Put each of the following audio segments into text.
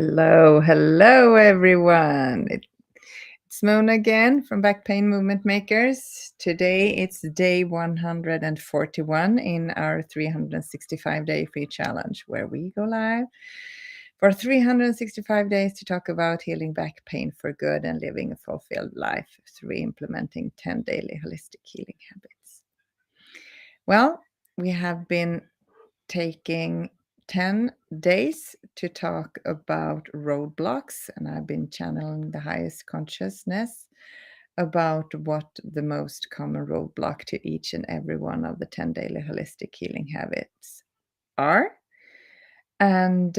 Hello, everyone. It's Mona again from Back Pain Movement Makers. Today it's day 141 in our 365-day free challenge, where we go live for 365 days to talk about healing back pain for good and living a fulfilled life through implementing 10 daily holistic healing habits. Well, we have been taking 10 days to talk about roadblocks, and I've been channeling the highest consciousness about what the most common roadblock to each and every one of the 10 daily holistic healing habits are. And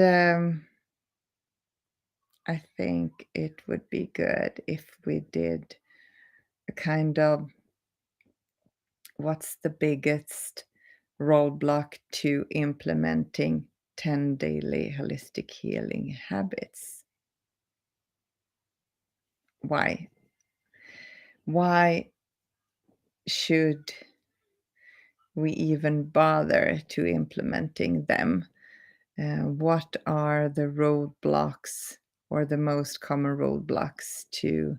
I think it would be good if we did a kind of what's the biggest roadblock to implementing 10 daily holistic healing habits. Why? Why should we even bother to implementing them? What are the roadblocks or the most common roadblocks to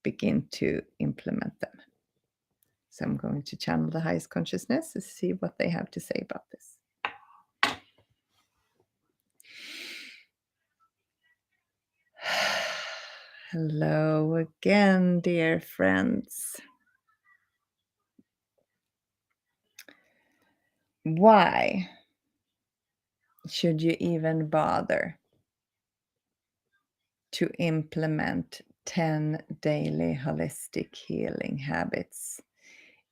begin to implement them? So I'm going to channel the highest consciousness to see what they have to say about this. Hello again, dear friends. Why should you even bother to implement 10 daily holistic healing habits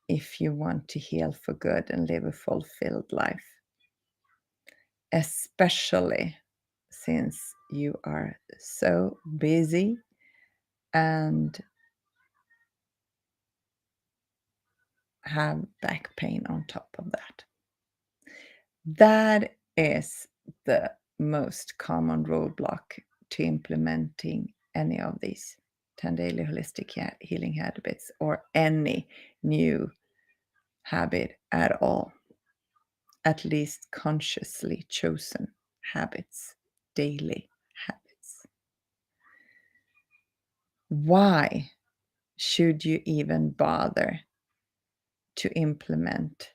if you want to heal for good and live a fulfilled life? Especially since you are so busy and have back pain on top of that. That is the most common roadblock to implementing any of these 10 daily holistic healing habits or any new habit at all. At least consciously chosen habits, daily habits. Why should you even bother to implement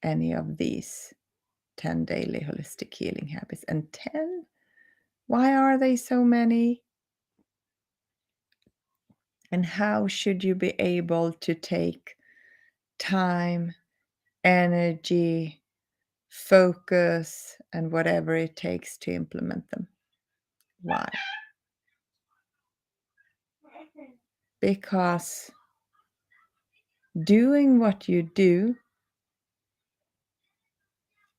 any of these 10 daily holistic healing habits? And 10? Why are they so many? And how should you be able to take time, energy, focus, and whatever it takes to implement them? Why? Because doing what you do,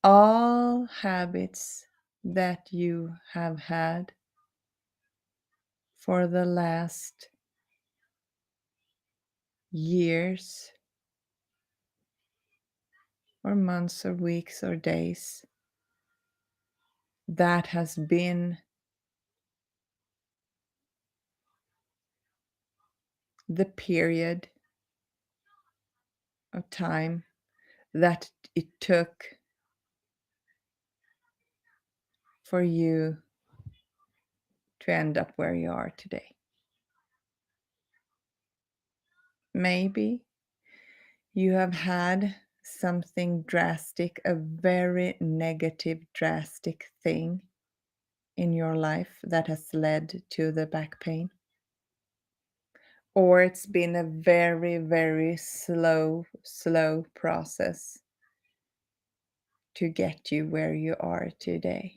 all habits that you have had for the last years or months or weeks or days, that has been the period of time that it took for you to end up where you are today. Maybe you have had something drastic, a very negative, drastic thing in your life that has led to the back pain. Or it's been a very, very slow process to get you where you are today.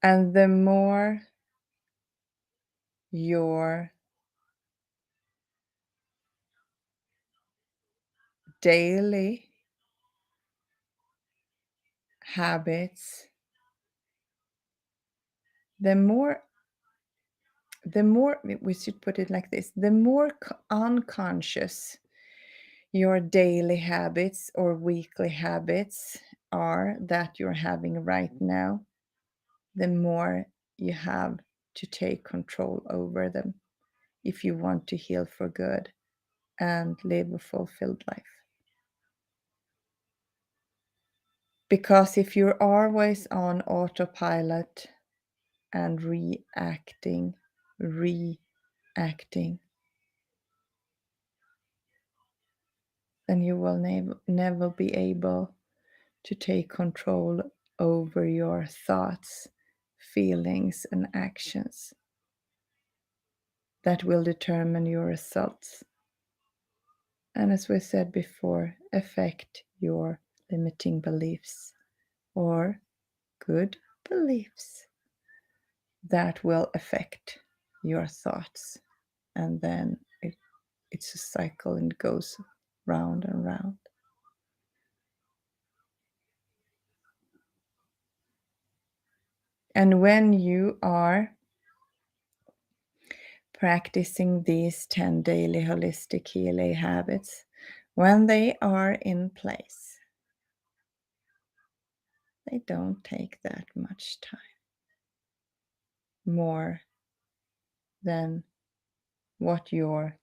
And the more your daily habits, the more we should put it like this, the more unconscious your daily habits or weekly habits are that you're having right now, the more you have to take control over them if you want to heal for good and live a fulfilled life. Because if you're always on autopilot and reacting, then you will never be able to take control over your thoughts, feelings, and actions that will determine your results. And as we said before, affect your limiting beliefs or good beliefs that will affect your thoughts. And then it's a cycle and goes round and round. And when you are practicing these 10 daily holistic healing habits, when they are in place, they don't take that much time, more than what your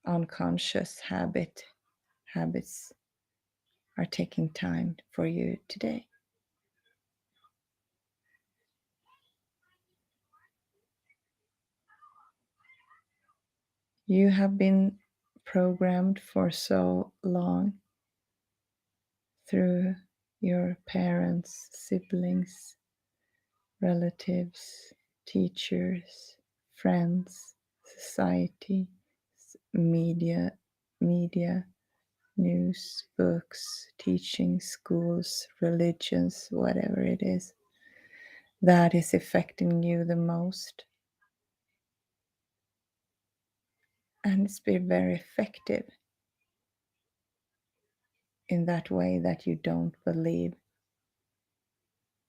unconscious habits are taking time for you today. You have been programmed for so long through your parents, siblings, relatives, teachers, friends, society, media, news, books, teaching, schools, religions, whatever it is, that is affecting you the most. And it's been very effective in that way that you don't believe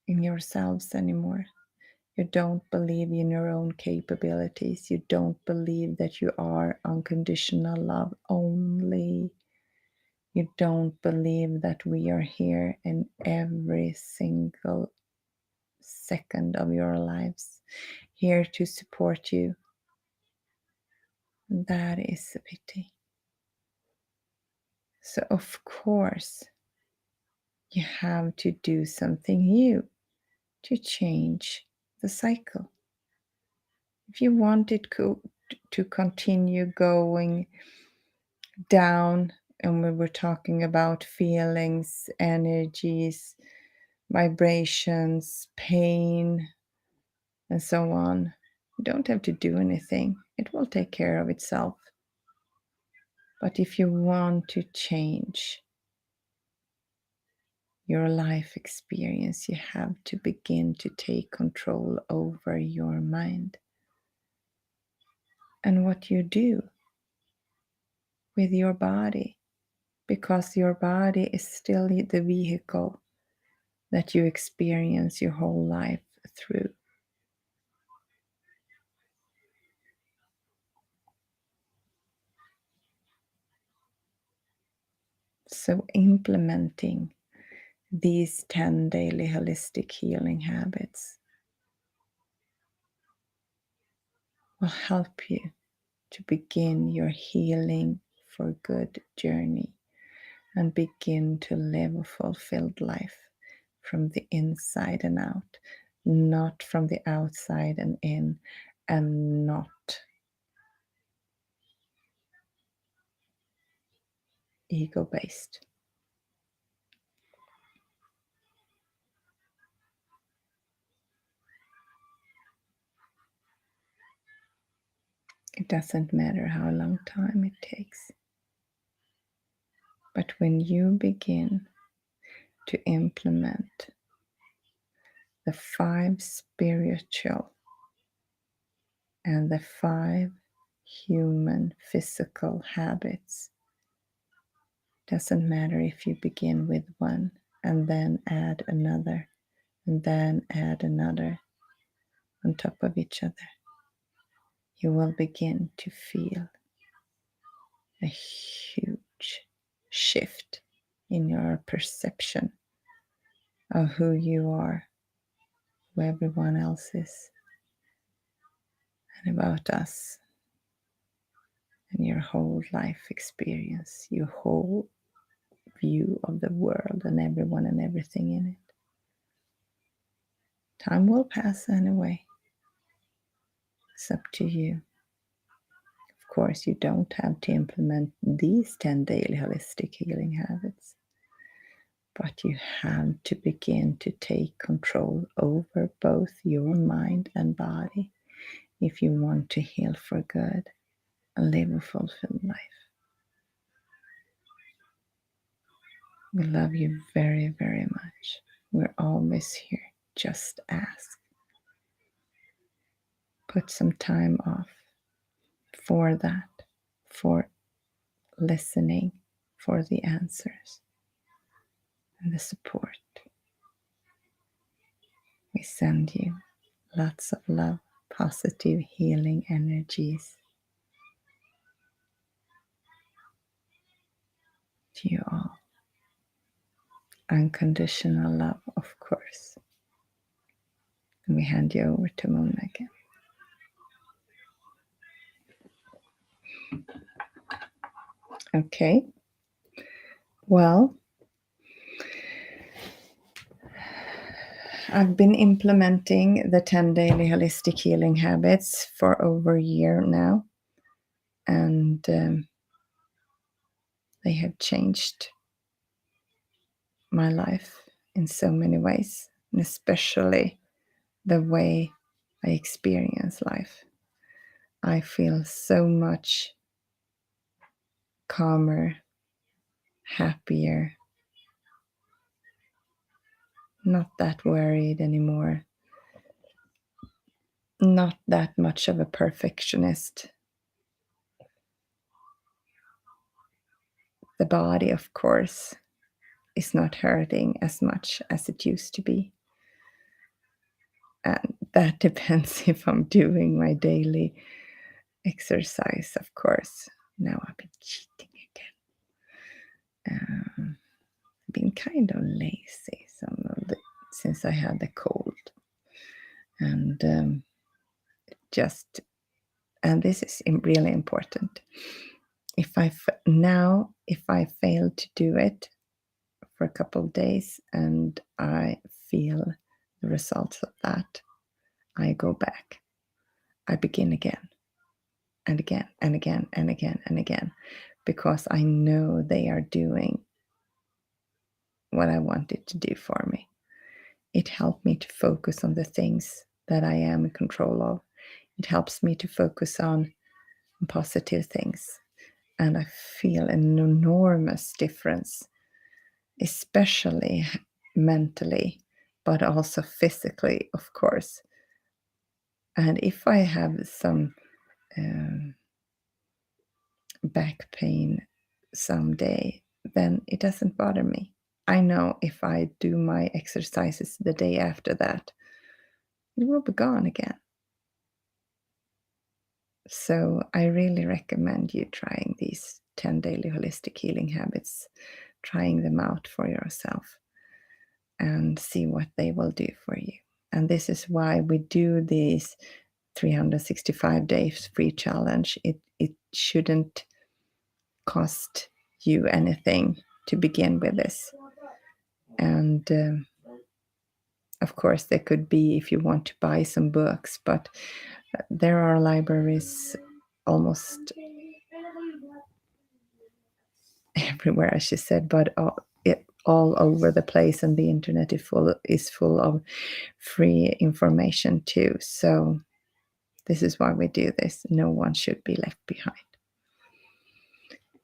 in yourselves anymore. You don't believe in your own capabilities. You don't believe that you are unconditional love only. You don't believe that we are here in every single second of your lives, here to support you. That is a pity. So, of course, you have to do something new to change the cycle. If you want it to continue going down, and we were talking about feelings, energies, vibrations, pain, and so on, you don't have to do anything. It will take care of itself. But if you want to change your life experience, you have to begin to take control over your mind and what you do with your body, because your body is still the vehicle that you experience your whole life through. So implementing these 10 daily holistic healing habits will help you to begin your healing for good journey and begin to live a fulfilled life from the inside and out, not from the outside and in, and not ego-based. It doesn't matter how long time it takes. But when you begin to implement the 5 spiritual and the 5 human physical habits, doesn't matter if you begin with one and then add another and then add another on top of each other, you will begin to feel a huge shift in your perception of who you are, who everyone else is, and about us and your whole life experience, your whole view of the world and everyone and everything in it. Time will pass anyway. It's up to you. Of course, you don't have to implement these 10 daily holistic healing habits, but you have to begin to take control over both your mind and body if you want to heal for good and live a fulfilled life. We love you very, very much. We're always here. Just ask. Put some time off for that, for listening, for the answers and the support. We send you lots of love, positive healing energies to you all. Unconditional love, of course. And we hand you over to Mona again. Okay. Well, I've been implementing the 10 daily holistic healing habits for over a year now. And they have changed my life in so many ways, and especially the way I experience life. I feel so much calmer, happier, not that worried anymore, not that much of a perfectionist. The body, of course, is not hurting as much as it used to be. And that depends if I'm doing my daily exercise, of course. Now I've been cheating again. I've been kind of lazy since I had the cold. And and this is really important. If I fail to do it for a couple of days and I feel the results of that, I go back. I begin again and again and again and again and again, because I know they are doing what I want it to do for me. It helped me to focus on the things that I am in control of. It helps me to focus on positive things. And I feel an enormous difference, especially mentally, but also physically, of course. And if I have some back pain someday, then it doesn't bother me. I know if I do my exercises the day after that, it will be gone again. So I really recommend you trying these 10 daily holistic healing habits, trying them out for yourself and see what they will do for you. And this is why we do these 365 days free challenge. It shouldn't cost you anything to begin with this. And of course, there could be if you want to buy some books, but there are libraries almost everywhere, as she said, but all over the place, and the internet is full of free information too. So this is why we do this. No one should be left behind.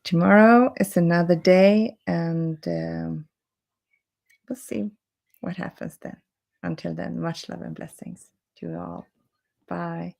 Tomorrow is another day, and we'll see what happens then. Until then, much love and blessings to you all. Bye.